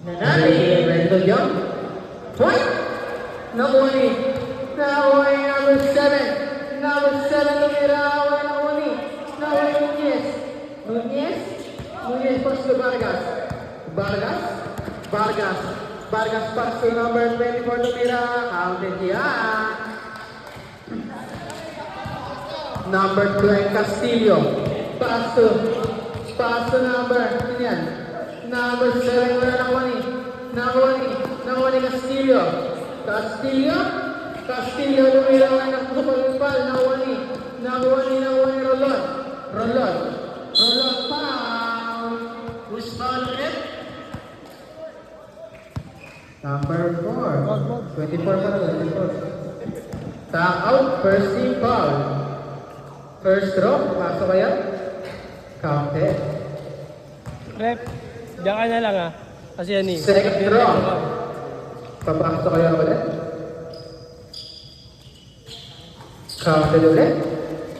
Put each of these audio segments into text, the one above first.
Nanay, ready to jump? Point! Nakuha ni number 7. Number 7 tumira. Nakuha ni Nunez. Nunez pass to Vargas. Vargas pass to number 24 tumira. Counted yan. Number 12 Castillo. Pass to number. Ano yan? Number 7 wala nakuha ni Castillo. Castillo lumilawan ng kupal. Nakuha ni Rolon. Foul. Who's foul ulit? Number 4. 24 pa na. 24. Tap out. First team foul. First draw. Pasok kaya? Counted. Rep, diyan ka na lang ah. Kasi yan eh. Second draw. Papasok kayo ulit. Counted ulit.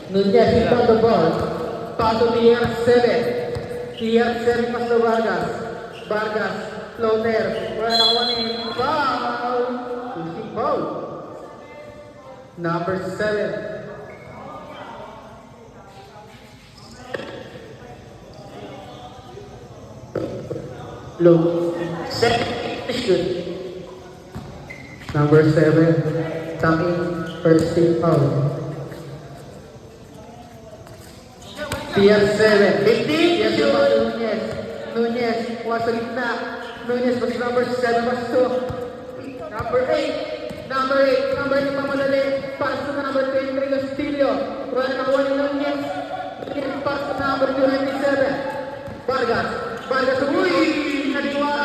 Nunez hit on the ball. Pass to TR7. TR7 pass to Vargas. Floater. Wala nakuha ni foul. Pushing foul. Number 7. Low. Second shoot. Number 7. Taking first team foul. TR7. 50. Yes, Nunez. Was sa gitna. Nunez was number 7. Was to number 8. Number 8 pamadali. Pass to number 23. Castillo. Wala nakuha ni Nunez. Pass to number 27. Vargas. Uy! Naliwa!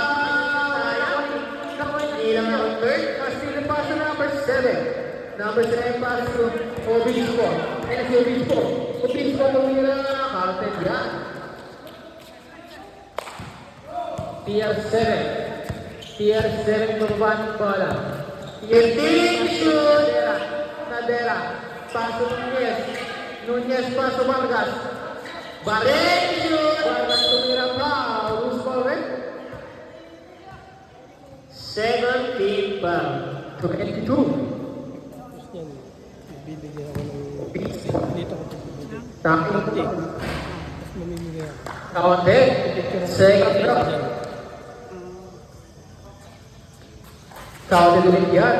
Ilang na ang third. Castillo pass to number 7. Number 7 pass to Obispo. And si Obispo tumira. Counted yan. TR7 tumaba ng bola. TR8 shoot! Nadera. Pass to Nunez pass to Vargas. Vargas tumira pa. Who's foul rin? Second team foul. 22. Yan. Bibigyan ako ng... Dito ko bibigyan. Taking. Mas mamimigay ako. Counted. Second draw. Counted ulit yan.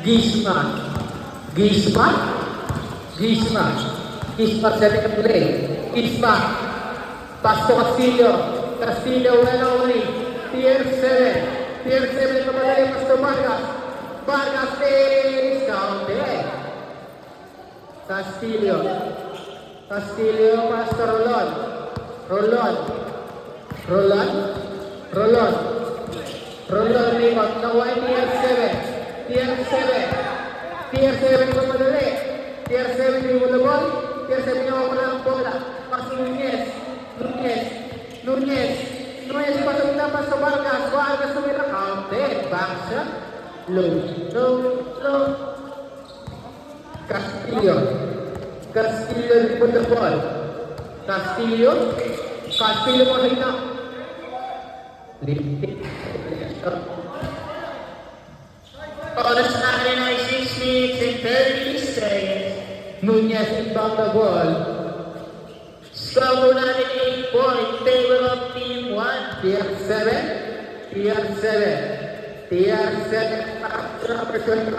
Gisma setting up play. Gisma. Pass to Castillo. Well only. TR7 pamadali. Pass to Vargas. Vargas is counted. Castillo pass to Rolon remote. Nakuha ni TR7 pamadali. TR7 yung wala ball. TR7 yung wala ang bola. Pass to Nunez pass to Vargas tumira. Counted. Back shot. Low. Castillo put the ball. Castillo mo sa ina. Oras natin ay 6 minutes and 30 seconds. Nunez inbound the ball. Score po natin 8 point in favor of Team 1. TR7 number 20.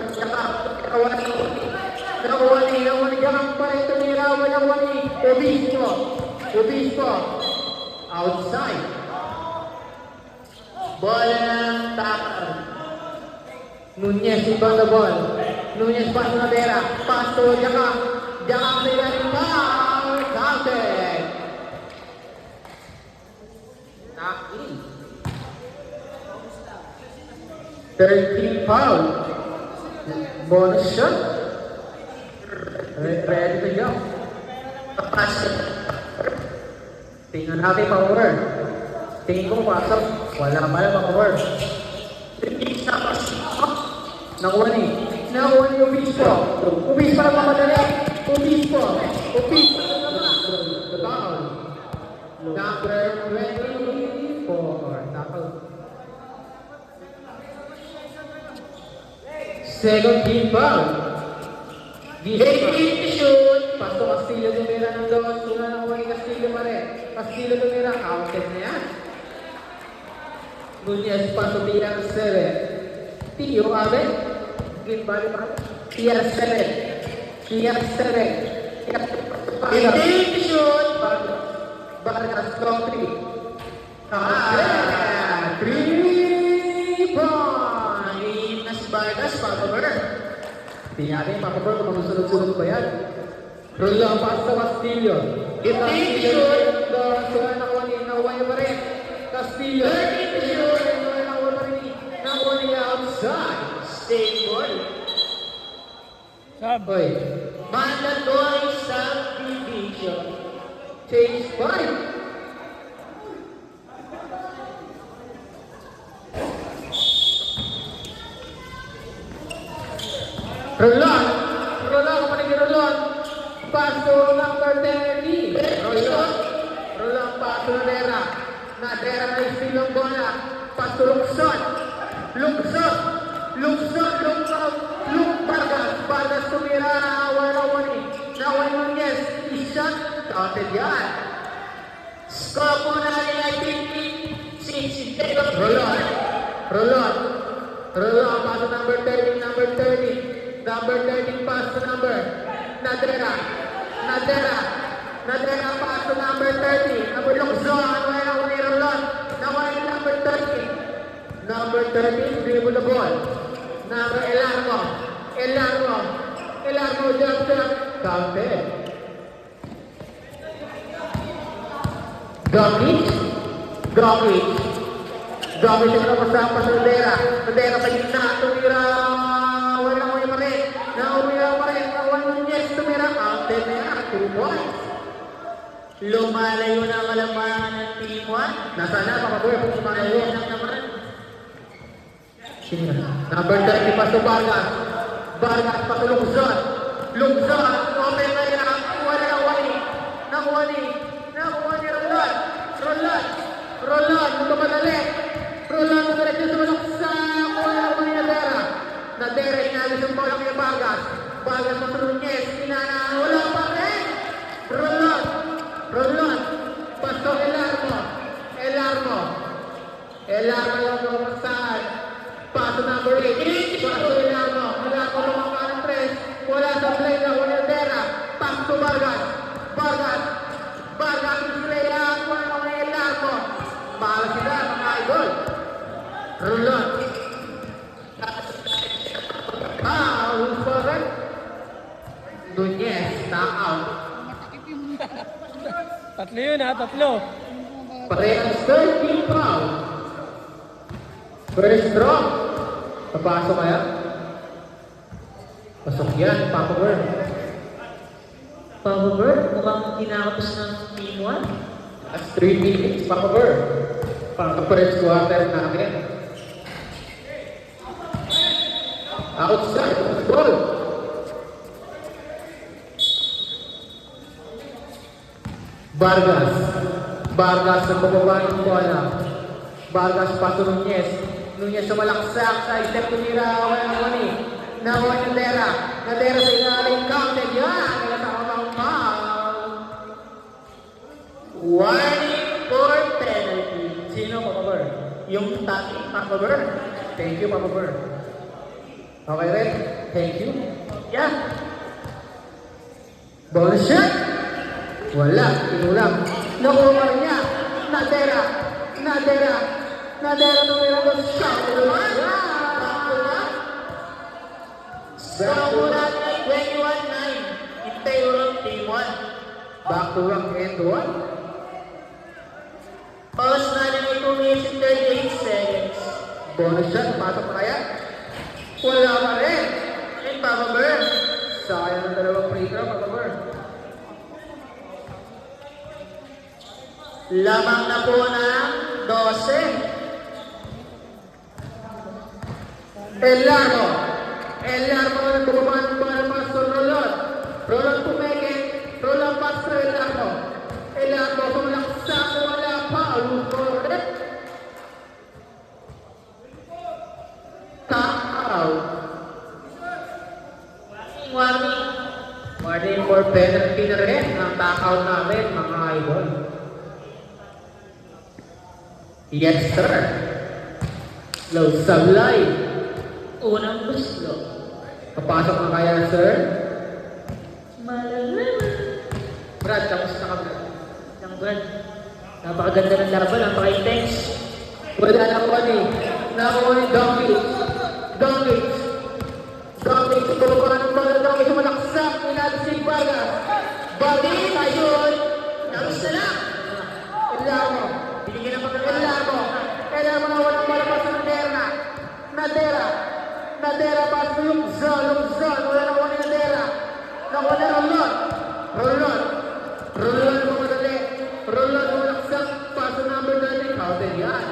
Nakuha ni Gamang pa rin tumira. Nakuha ni Obispo. Outside. Bola ng tackle. Nunez inbound the ball. Nunez pass to Nadera. Pass to Jaka sa ilalim. Foul. Counted. Knock-in. 13 foul. Bonus shot. Ready to jump. Pass. Tingnan natin pa-over. Tingin ko pasok. Wala pala pa-over. Nakuha ni Obispo. Obispo na pamadali. Obispo na naman. Foul. Number 24. Tackle. Second team foul. 18 to shoot. Pastor Castillo tumira ng dos. Una na kuha ni Castillo pa rin. Castillo tumira. Counted na yan. Nunez pasok TR7. Tio Abe. Game bali pa. TR7. TR7. 18 to shoot. Vargas long 3. 3 points. Maliit na si Vargas, Papa Ber. Hindi natin makabar kung magsunod-sunod ba yan. Roll ang pass sa Castillo. Castillo. Suwan na kuha niya pa rin. Castillo. 30 to shoot. Nakuha niya outside. Stay ball. Sab. Oy. Mandatory subdivision. Change 5. Rolon. Rolon, kapatid ni Rolon. Paso number 30. Rolon. Rolon, paso na Dera. Na Dera na istil ng bola. Paso Lukson. Lukson. Lukson. Luk Vargas. Vargas tumira. Wala-wani. Naway Nunez. Isang. Counted yan. Score po natin ay 15-6. Rolon. Rolon. Rolon, paso number 30. Number 30. Number 13 pass to number Nadera. Nadera. Nadera pass to number 30. Number Lukson. Wala na ni Rolon. Nawala number 30. Number 13, dribble the ball. Number Elarmo. Elarmo. Elarmo jump shot. Counted. Gomic. Gomic. Gomic yung napasama sa Nadera. Nadera sa gitna. Tumira. Wala ko yung rin. Naumira pa rin. Nawan yung yes. Tumira. Counted na yan. 2 points. Lumalayo na ang kalamangan ng Team 1. Nasaan na? Pakaboy. Kung sumalayo. Ayun lang naman. Sino na? Number 30 pa sa Vargas. Vargas pa sa Luzon. Luzon. Open na yan. Nakuha na Wani. Nakuha ni Rolon. Rolon. Rolon. Magkamadali. Rolon. Magkamadali sa malaksa. Kuha na Wani Nadera. Nadera. Inalis ang bola kay Vargas. Vargas pa sa Nunez. Inana. Wala pa rin. Rolon. Rolon. Paso Elarmo. Elarmo. Elarmo lang ang magsaan. Paso number 8. Paso Elarmo. Elarmo lumangka ng 3. Wala sa play na Nadera. Pass to Vargas. Vargas. Vargas Estrella. Kuha na ng Elarmo. Mahal sila mga idol. Rolon. Who's for it? Nunez. Knock out. Tatlo yun ha, tatlo. Parehas 13 foul. First draw. Papasok kaya? Pasok yan, Papa Bird. Papa Ber, mukhang kinakapos ng Team 1. That's 3 minutes, Papa Bird. Pang first quarter namin. Outside, goal. Vargas. Vargas ang bababa ng bola. Vargas pa to Nunez. Nunez sa malaksak sa step tumira. Wala na Wani. Nakuha ni Nadera. Nadera sa ilalim. Counted yan. Nagkasama ang foul. Warning for penalty. Sino, Papa Bird? Yung taki. Papa Bird. Thank you, Papa Bird. Okay rin. Thank you. Yeah. Bonus shot. Wala. Inulang. Nakuha pa rin niya. Nadera. Nadera. Nadera tumira ko. Shot. Score po natin ay 21-9 in favor of Team 1. Back to rank end 1. Pause natin ay 2 minutes and 38 seconds. Bonus shot. Pasok pa kaya? Wala pa rin. And Papa Ber, Sayang ang dalawang free throw, Papa Bird. lamang na po ng 12. Elarmo. Elarmo ang bumaba ng bola para sa Rolon. Rolon pumeke. Rolon pass to Elarmo. Elarmo pumalaksak sa Yes, sir. Low sablay. Unang gusto. Papasok na kaya, sir? Malalaman. Brad, kamusta ka, Brad? Ang Brad. Napakaganda ng laban, napaka-intense. Wala na ko ni. Nakuha ni Donkey. Donkey. Donkey. Siguro pa ng mga Donkey sa malaksak. Inalis si Vargas. Vargas tayo. Tapos na lang. Kailangan mo. Binigyan ng Kailangan mo. Kailangan mo na walang malabas sa Nadera. Nadera. Nadera, pass mo yung zone. Yung zone. Wala na kuha ni Nadera. Nakuha ni Rolon. Rolon. Rolon mo madali. Rolon mo malaksak. Paso number 9. Counter yan.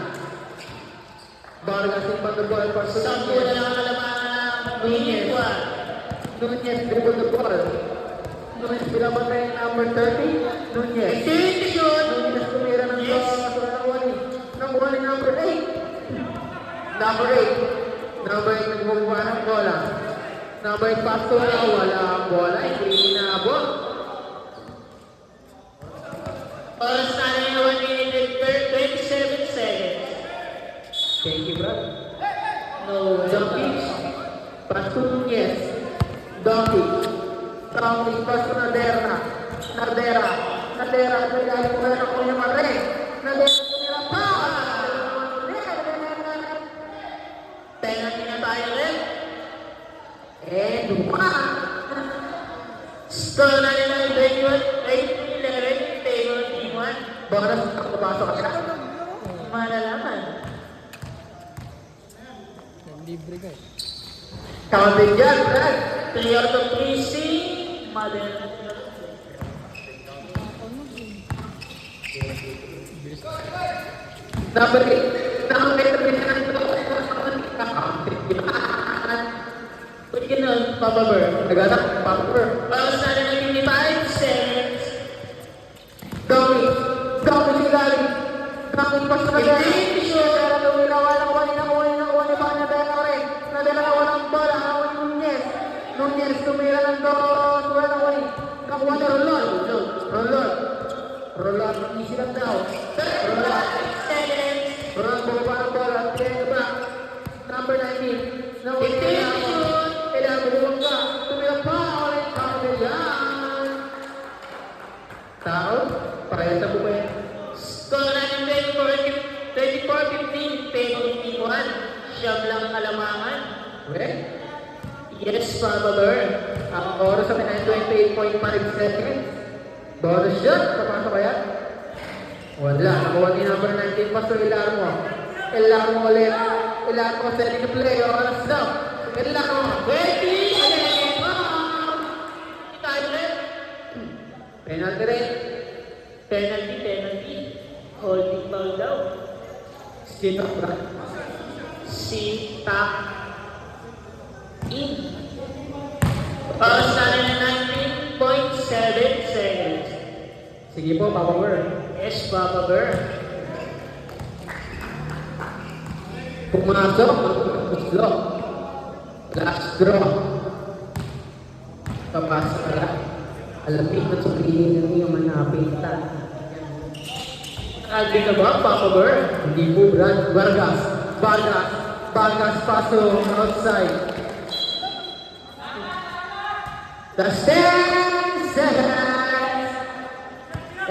Vargas yung pag-ball. Paso Sampo na lang ang kalamangan ng Nunez. Nunez dribble the ball. Nunez pinabantay yung number 30. Nunez. Ito yun. Nunez tumira ng Yes. Nakuha ni number 8. Number 8. Number 8 nagbubuha ng bola. Number 8 pasto na wala ang bola. Hindi inabot. Oras na na 1 minute and 27 seconds. Thank you, bro. No Donkey. Pasto Nunez. Donkey. Donkey. Pasto Nadera. Nadera. Nadera. Nadera. Nadera. Nadera. Nadera. Penalty na tayo rin. Dua. Score na nila yung 21-11 favor of team 1. Bonus ang papasok ka siya. Malalaman. Libre ka. Counting dyan, Brad. 3 out of 3 C. Mother. Number 8. Number 8. Ba't ganun, Papa Burr? Naganak, Papa. Oras na rin 55 seconds. Donkey. Donkey si Gali. Donkey pas na Nadera. Hindi, sure. Nadera lumilawa ng kuha ni baka Nadera rin. Nadera na walang bola. Nakuha ni Nunez. Nunez tumira ng dos. Wala na kuha ni. Nakuha ni Rolon. Rolon. Rolon. Easy lang daw. Rolon. 35 seconds. Rolon bumaba ng bola. Kaya ba? Number 19. Nakuha ni Rolon. Kailangan bumabang ka. Tumira pa. Ulit. Counter yan. Tao. Parehas na buka yan. Score natin 24-15 favor of team 1. Siyam lang ang kalamangan. Well, Yes, Papa Burr. ang oras sa 28.5 seconds. Bonus shot. Papasok kaya? Wala. Nakuha ni number 19 pa. So, ilaan mo. Ilaan mo ulit. Ilaan mo. Setting the play. Oras na. Ilaan mo. 20! Tayo rin. Penalty rin. Penalty. Holding foul daw. Sino ba? Si Tap In. Oras na rin na 19.7 seconds. Sige po, Papa Burr. Yes, Papa Burr. Pumasok. Gusto. Last draw. Papasok ka lang. Alamig na sabihin na niyo manapitan. Agree ka ba, Papa Burr? Hindi po, Brad. Vargas. Paso outside. That's 10 seconds.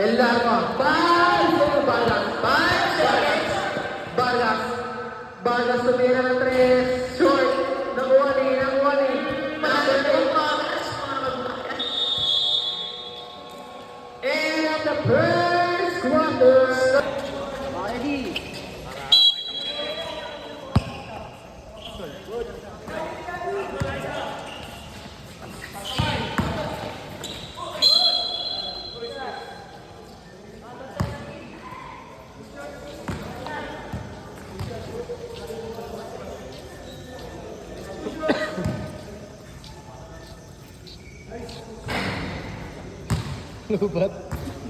Ellarma. 5 Vargas. 5 seconds. Vargas tumira ng 3. Short. Nakuha ni. And the first quarter. Lubat.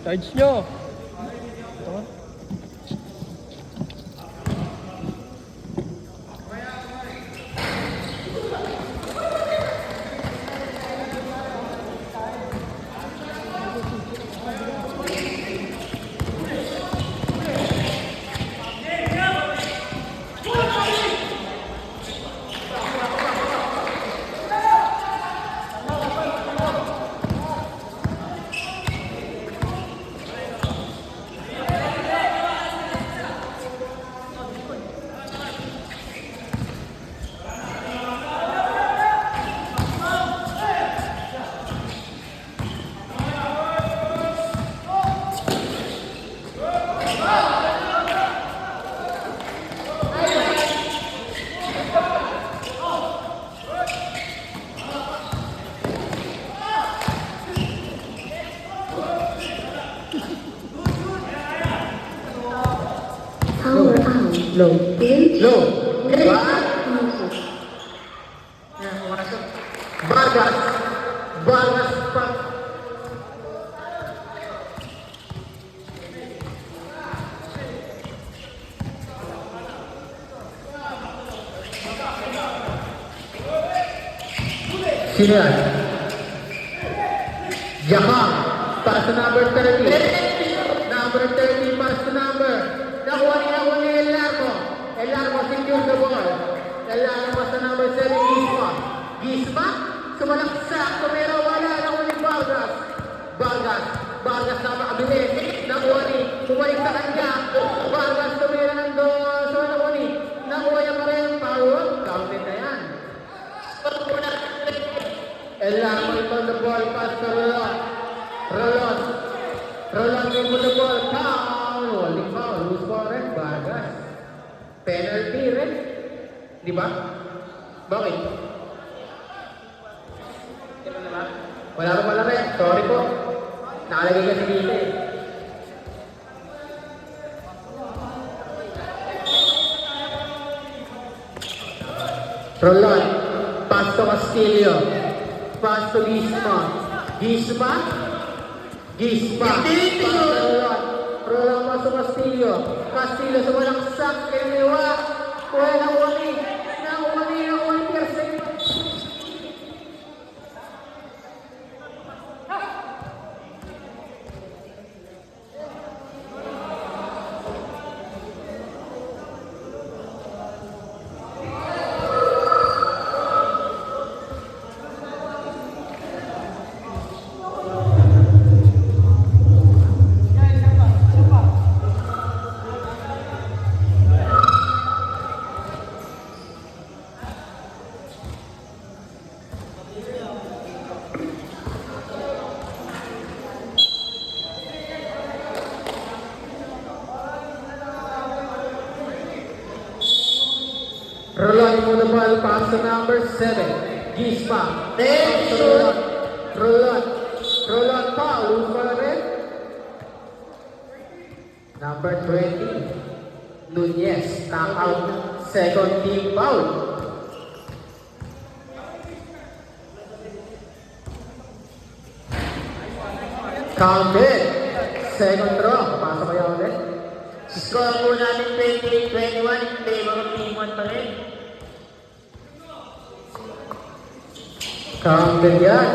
Charge nyo. Ito nga. Low. Pinch. Low. Back. Vargas. Vargas pa. Sino yan? Jahan. Pass to number 30. Number 30, pass to number. Nakuha ni El Largo. El Largo secure the ball. El Largo pass to number 7, Gisma. Gisma, sumalaksak. Tumira wala. Nakuha ni Vargas. Vargas. Vargas na makabilis. Nakuha ni. Bumalik sa kanya. Vargas tumira ng doon. So nakuha ni. Nakuha niya pa rin. Power. Counted na yan. El Largo ito the ball. Pass to Rolon. Rolon. Rolon with the ball. Foul. Holding foul. Loose ball rin. Vargas. Penalty rin. Di ba? Bakit? Wala ko pala rin. Sorry po. Nakalagay kasi dito eh. Rolon. Pass to Castillo. Pass to Gisma. Gisma. Gisma. Rolon. Rolon pass to Castillo. Castillo sa walang sak. Kiniwa. Kuha na uli. Nakuha ni Pierce. Rolon mo the ball, pass to number 7. Gisma. Rolon. Rolon. Rolon foul. Lose ball rin. Number 20. Nunez. Knock out. Second team foul. Counted. Second draw. Pasok kaya ulit. Score po natin 28-21 in favor of Team 1 pa rin. Counted yan.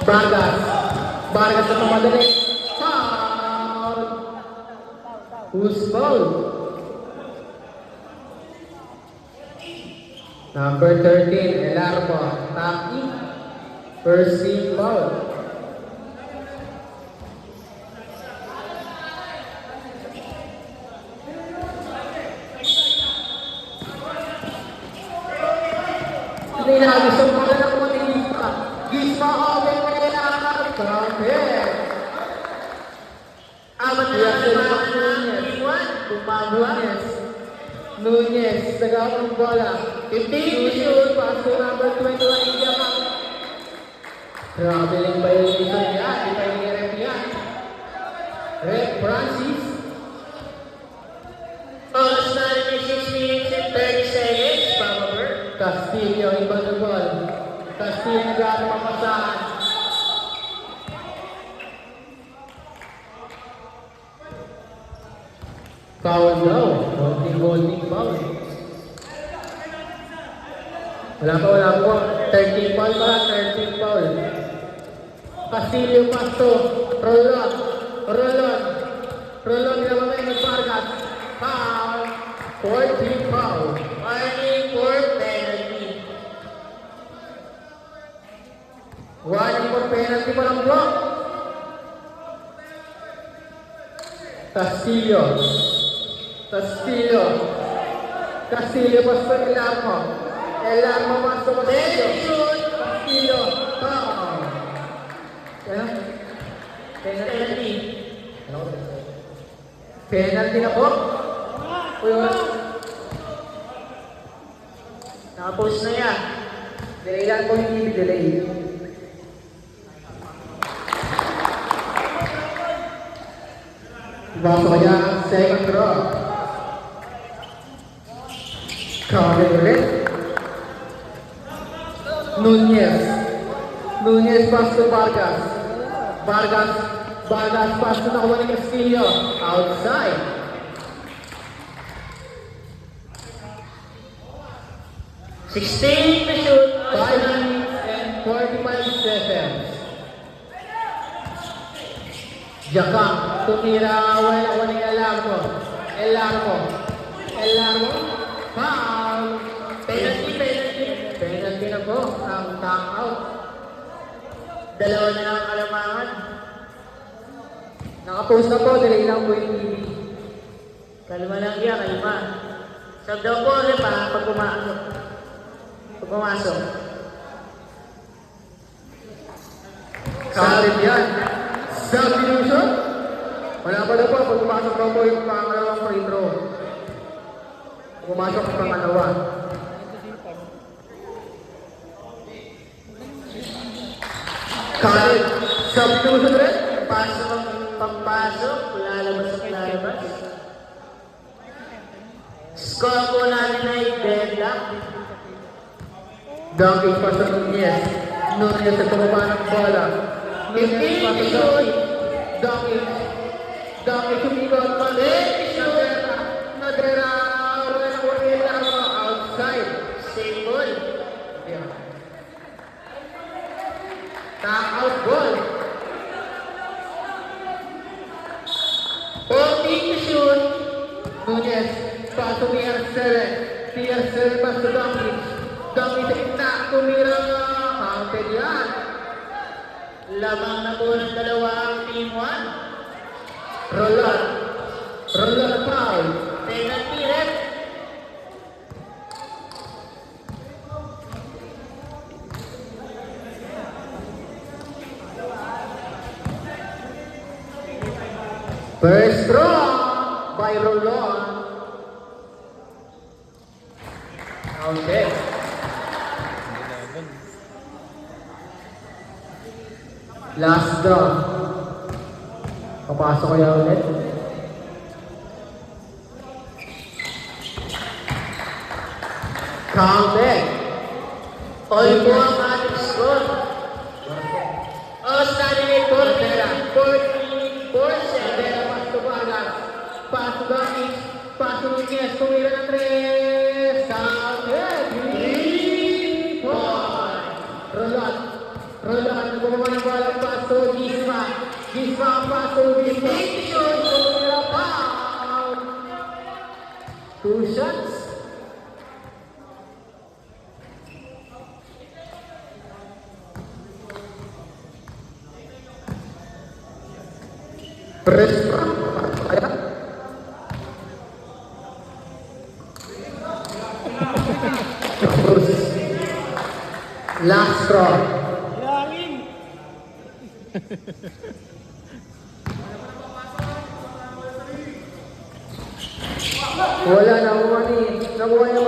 Vargas. Vargas na tumadali. Foul. Who's foul? Number 13, El Arbo. Taki. First team foul. Hindi na gusto mo na nakuha ni Gisma. Gisma open na kailangan. Counted. Amat na Yes, naman Nunez. ng Team 1. Tumama. Nunez, nagawang bola. 15 shoot, pass to number 21, India Cup. Grabe lang ba yung ito niya? Di pa yung rep yan. Rep Francis. Oras na rin 6 minutes and 30 seconds. Power. Castillo, iba the ball. Castillo nagawang mapasahan. Foul daw. Holding foul. Wala pa. 13 foul pa, 13 foul. Castillo pasto. Rolon. Rolon ginamamay ng Vargas. Foul. 14 foul. Warning for penalty. Warning for penalty pa ng block. Castillo pasto El Armo. El Armo pasto Castillo. Foul. Kaya? Penalty. Penalty na po. Nakapost na yan. Delayan po hindi delay. Pasok kaya ang second row. Counted ulit. Nunez. Nunez pass to Vargas. Vargas pass to nakuha ni Castillo. Outside. Sixteen to shoot. 5 minutes and 45 seconds. Jakang, tumira, wala ni Elarmo. Foul. Penalty na po, ang tap out. Dalawa na ang kalamangan. Nakapost na po, delay lang po yung TV. Kalma lang yan, kalma. Sab daw po ulit para pag pumasok. Solid yan. Substitution. Wala pa daw po, pag pumasok daw po yung pangalawang free throw. Pumasok ang pangalawa. Solid. Substitution rin. Pasok ang pagpasok, lalabas. Score po natin ay deadlock. Dunking pa sa Nunez. Nunez sa tumaba ng bola. Nunez pa sa Dunking. Dunking sumikot pa rin. Nadera. Wala outside. Same ball. Yeah. Tap out ball. 14 to shoot. Nunez. Pass to PR7. PR7 pass to Dunking. Dunking sa gitna. Tumira. Counted yan. Labang na po ng dalawa ang team 1. Roller foul. Penalty rep. First draw by Rolon. Okay. Last draw. Papasok kaya ulit. Counted. All po ang ating score. Standing 14-4-7. Pass to Vargas. Pass to Dunking. Pass to Nunez. Tumira ng 3. Counted. 3 point. Rolon. Bumaba ng bola. Pass to Gisma. Pass to Gisma. Tumira pa. 2 shots. Press. Last straw. Wala na umani. Nakuha niya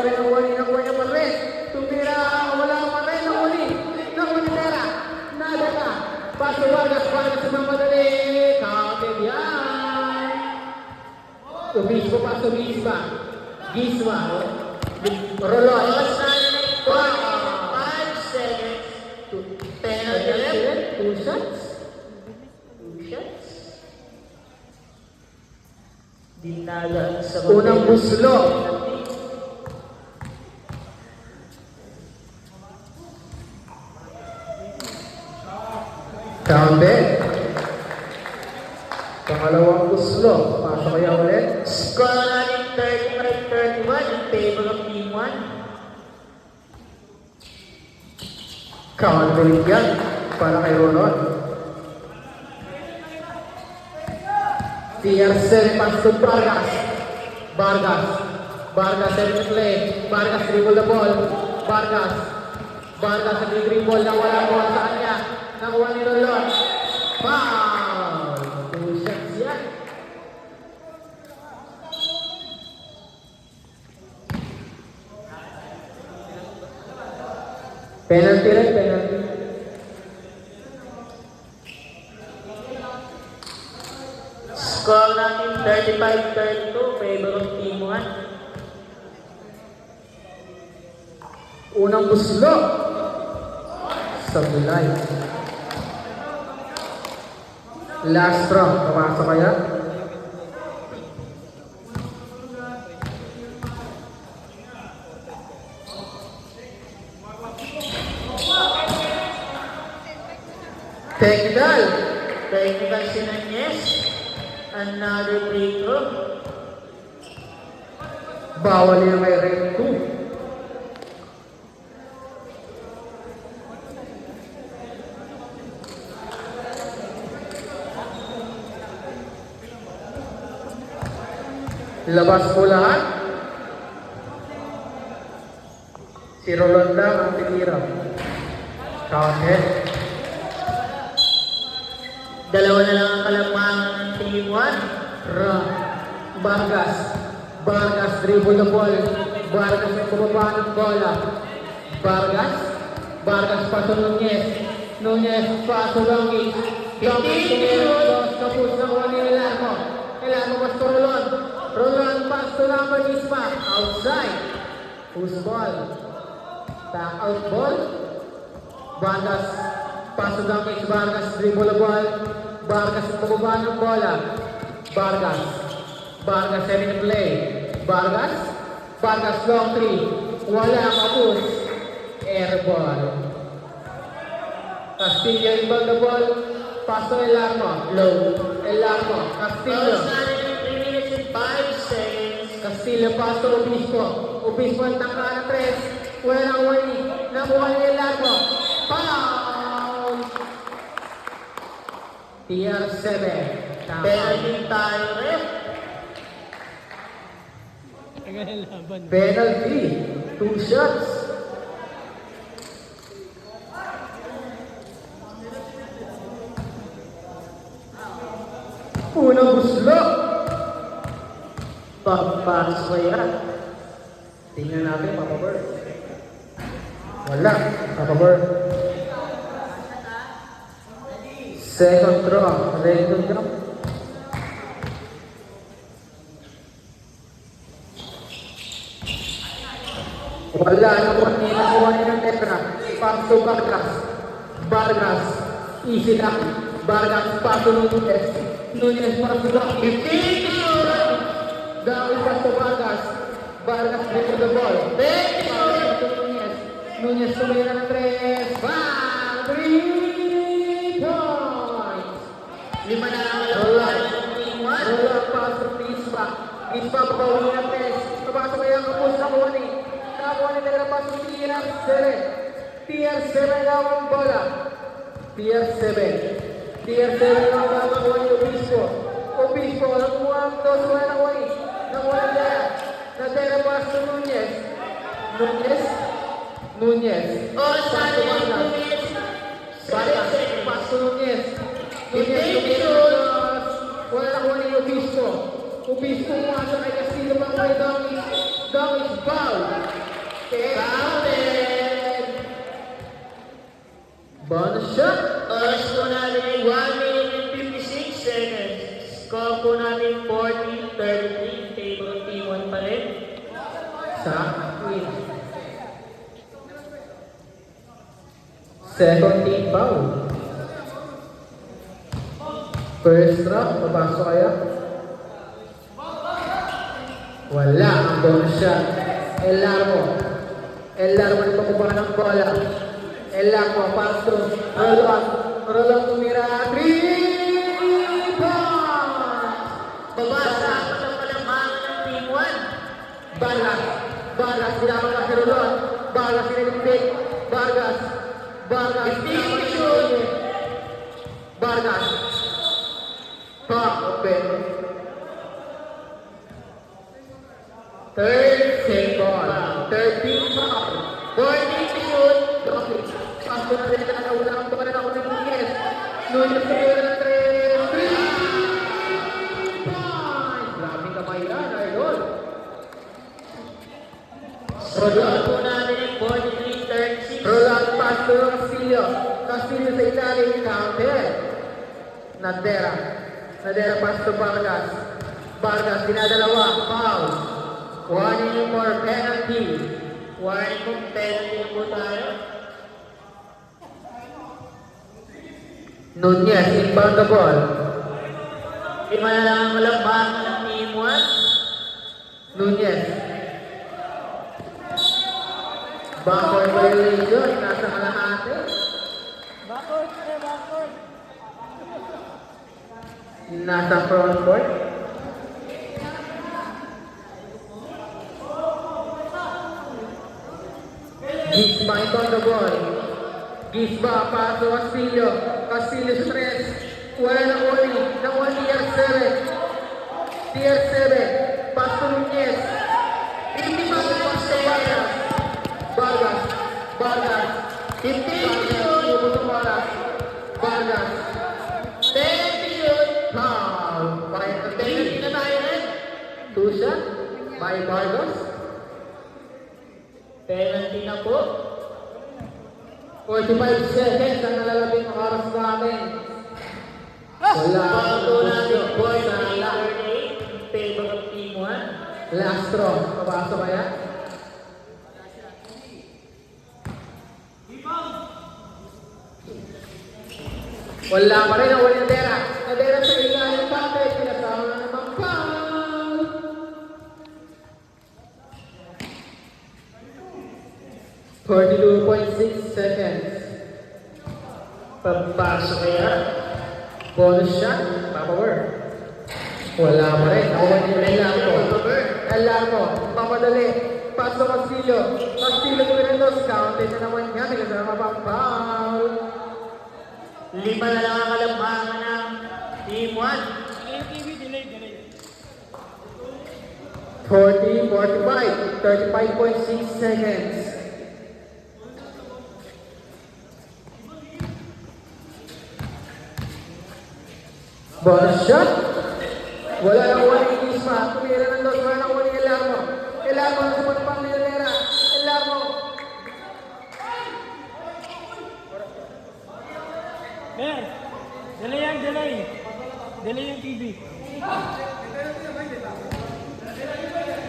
pa rin. Tumira. Wala pa rin. Nahuli pera. Nada ka. Paso Vargas sa mamadali. Counted yan. Obispo pa sa Gisma. Rolon. Standing 5 seconds. Penalty rep. 2 shots. Dinalaan sa Unang buslo. Counted. Pangalawang buslo. Pasok kaya ulit. Score natin 35-31 in favor of team 1. Counted yan. Para kay Rolon. CR7 pass to Vargas. Vargas serving play. Vargas dribble the ball. Vargas sa dribble na wala mo sa kanya. Nakuha ni Rolon. Foul! 2 shots yan. Penalty rin, penalty. Score natin 35-32, favor of Team 1. Unang buslo. Sa bulay. Last round. Pumasa kaya? Technical. Technical si Nunez. Another free throw. Bawal yung may red 2. Labas po lahat. Si Rolon lang ang tinira. Counted. Dalawa na lang ang kalamangan ng Team 1. Vargas. Vargas dribble the ball. Vargas may bumaba ng bola. Vargas. Vargas paso Nunez. Nunez paso Langis. Langis tumiros. Kapus na kuha ni Elarmo. Elarmo mas to Rolon. Rolon pass to number Isma. Outside. Who's ball? Back out ball. Vargas. Paso Langis. Vargas dribble the ball. Vargas bumaba ng bola. Vargas. Vargas having a play. Vargas. Vargas long three. Wala kapus. Air ball. Castillo inbound the ball. Pass to Elarmo. Low. Elarmo. Castillo. Close natin yung 3 minutes and 5 seconds. Castillo pass to Obispo. Obispo ang tangka na 3. Wala nang wali. Nakuha ni Elarmo. Foul! TR7. Penalty tayo, ref. Tagal ang laban. Penalty. 2 shots. Unang buslo. Pagpass ba yan? Tingnan natin, Papa Bird. Wala, Papa Bird. Second throw, ready to jump. Wala, nakuha niya ng Tetra. Pass to Vargas. Vargas, easy lang. Vargas, pass to Nunez. Nunez, pass to Langis. Down pass to Vargas. Vargas dribble the ball. Pass to Nunez. Nunez tumira ng 3. Bang! 3 points! 5 na lang ang kalamangan ng Team 1. Rola pass to Isma. Isma pabawi ng 3. Pabasa kaya ang kapos na kuha ni. Nakuha ni Tegra pass to TR7. TR7 daw ang bola. TR7. TR7 daw ang nakuha ni Obispo. Obispo, nakuha ang dos. Wala nakuha ni. Nakuha ni Dera. Nadera pass to Nunez. Nunez. Nunez. All sana yung 2 minutes. Vargas, pass to Nunez. Nunez, wala nakuha ni Obispo. Obispo umasa kay Castillo pang may Dongis. Dongis foul. Counted. Bonus shot. Oras po natin ay 1 minute and 56 seconds. Score po natin 40-33. Favor of Team 1 pa rin. Sa win. Second team foul. First drop, papasok kaya? Wala ang bonus shot. Elarmo. Elarmo na pababa ng bola. Elarmo, pass through. Rolon. Rolon tumira. 3 points! Babasa apat ang kalamangan ng Team 1. Vargas. Vargas, ginamit na si Rolon. Vargas, sinilipik. Vargas. Vargas, ginamit na si Rolon. Vargas. Top, open. Third second. 13 foul. 14 to shoot. Pasto na rin na ulang pa na ako ng Nunez. Nunez na yun ng 3. 3 points. Grabe kamay yan, idol. Score po natin ay 43-36. Roland pass to Castillo. Castillo sa ilalim, counted. Nadera. Nadera pass to Vargas. Vargas, dinadalawa. Foul. Warning for penalty. Warning kung penalty na po tayo. Nunez, inbound the ball. Lima na lang ang malambang ng Team 1. Nunez. Backward violation. Nasa kalahati. Backward, backward. Nasa front court. Gisba inbound the ball. Gisba, paso Castillo. Castillo sa tres. Wala na Oli. Na Oli tier 7. Tier 7. Pass to Nunez. Hindi pa sa pass to Vargas. Vargas. Vargas. Hindi. Vargas. Vargas. Penalty yun. Foul. Penalty na tayo rin. Two shot by Vargas. Penalty na po. 45 seconds ang nalalabing oras natin. Wala Ball po natin ang boy sa sa in favor of Team 1. last straw. Papasok kaya? Wala pa rin ang wali Nadera. Nadera sa ilalim bakit? Pinasama na naman foul. .6 seconds. Papasok kaya. Bonus shot. Papa Word. Wala pa rin. Nakuha niyo na Elarco. Elarco. Papadali. Paso Castillo. Castillo Quirendos. Counted na naman niya. Pinasama pang foul. Lima na lang ang kalambangan ng Team 1. Delay TV, delay. 40, 45. 35.6 seconds. Bonus shot. Wala nang wali Isma. Tumira ng dos. Wala nang wali Elarmo. Elarmo sa pagpang ni Nadera. Elarmo. Mer, delay yan, delay. Delay yung TV.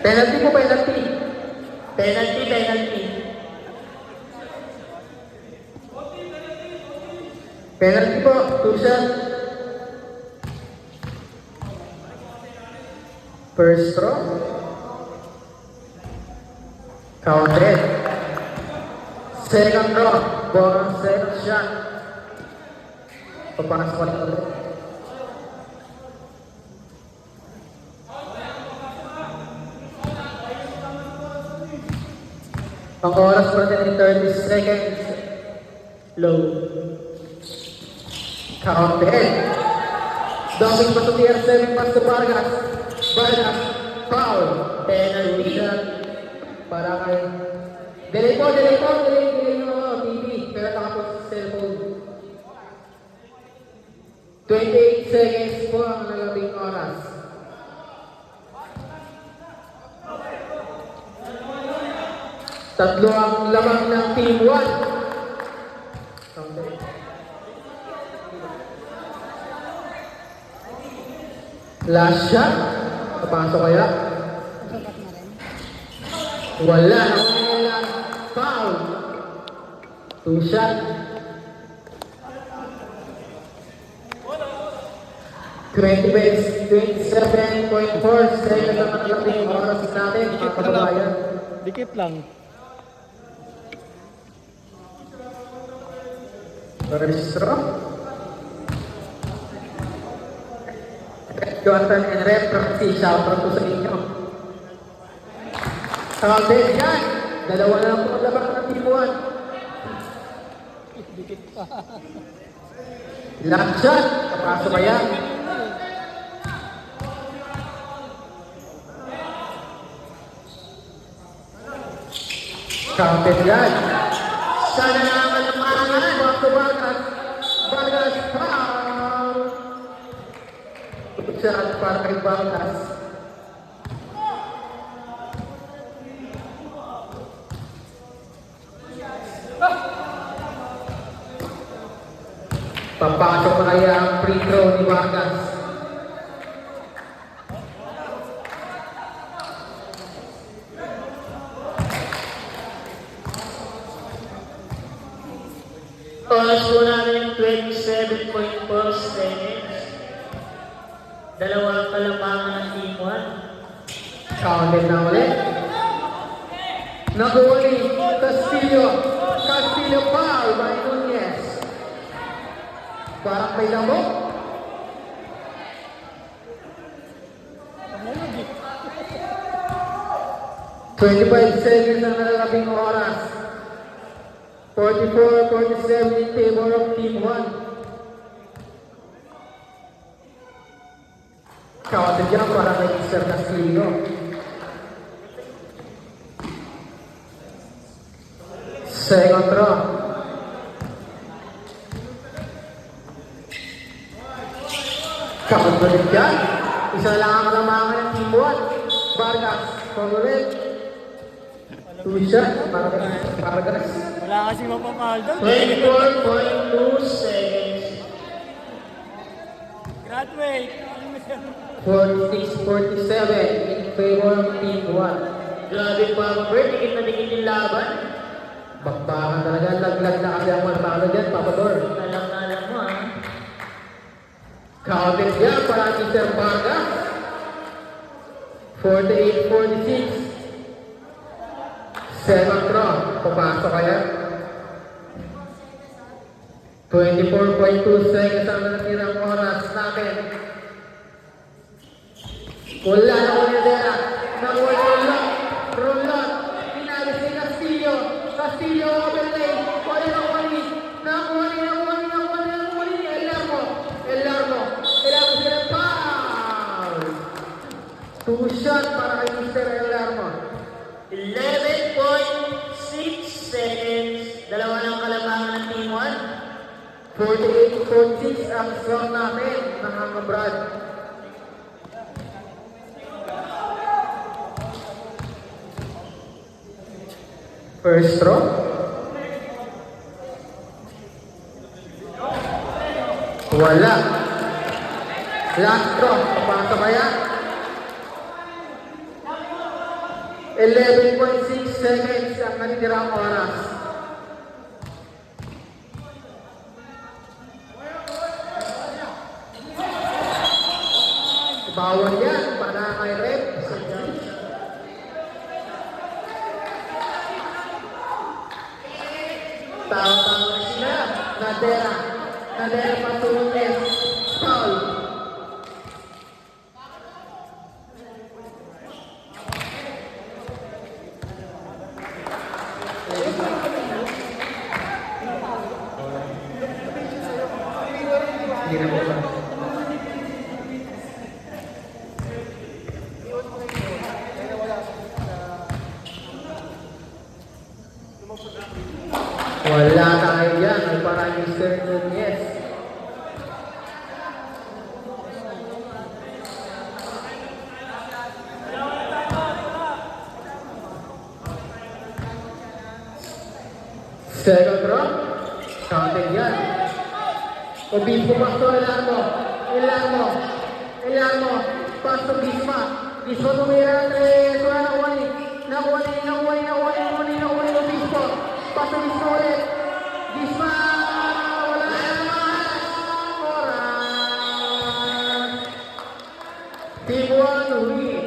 Penalty po, penalty. Penalty. Penalty po. Two shot. First throw. Counted. Second throw. Bonus second shot. Papasok ulit ulit. Ang oras pa natin ay 30 seconds. Low. Counted. Double pa sa tier 7 pass to Vargas. Vargas. Foul. Penalty shot. Para kay... Delay yung TV. Pero nakapos sa cellphone. 28 seconds po ang nalabing oras. Tatlo ang lamang ng Team 1. Last shot. Papasok kaya? Wala. Wala. Foul. Two shot. 27.4 seconds ang nalabing oras natin, mga kababayan. Dikit lang. Registro. Jonathan and Rep Roxy, shoutout po sa inyo. Counted yan. Dalawa na lang po ang labang ng Team 1. Dikit pa. Last shot. Kapasok kaya? Counted yan. Sana na ang alamangan. Back to Vargas. Vargas. Foul. Shot para kay Vargas. Papasok na kaya ang free throw ni Vargas. 27.4 seconds. Dalawang kalamangan ng Team 1. Counted na ulit. Nakuha ni Castillo. Castillo foul by Nunez. Parang may damo. Tumunog eh. 25 seconds ang nalalabing oras. 44-47 in favor of Team 1. Counted dyan para kay Mr. Castillo. Second throw. Counted ulit dyan. Isa lang ang kalamangan ng Team 1. Vargas, Congolet. Two shot, Vargas. Wala kasi mapapahal doon. 24.2 seconds. Graduate. Ano mo siya? 46-47 in favor of Team 1. Grabe pa, Bert. Dikit na dikit yung laban. Bakbakan talaga, laglag na kasi ang manalo dyan, Papador. Alam na alam mo, ha? Counted yan para Mr. Vargas. 48-46. Second throw, papasok kaya. 24.2 seconds ang natirang oras natin. Wala na ko ni Dera. Nakuha yung Rolon. Pinalis ni Castillo. Castillo, open lane. Wala na ko ni. Nakuha ni. Elarmo sila foul. Two shot para kay Mr. Elarmo. 11.6 seconds. Dalawa ng kalamangan ng Team 1. 48-46 ang score namin ng mga Brad. First throw. Wala. Last throw. Papasok kaya? 11.6 seconds ang natitirang oras. Bawal yan para kay Red. Tao-tao na sila. Nadera Patunes. Foul. Hindi na po ba? Wala tayo dyan. Ay para Mr. Nunez. Second throw. Counted yan. Obispo Pastor Elarmo. Pastor Bisma. Bisma tumira 3. Wala nakuha ni Obispo. Pastor Bisma ulit. Bisma. Wala naman. Oras. Team 1 win.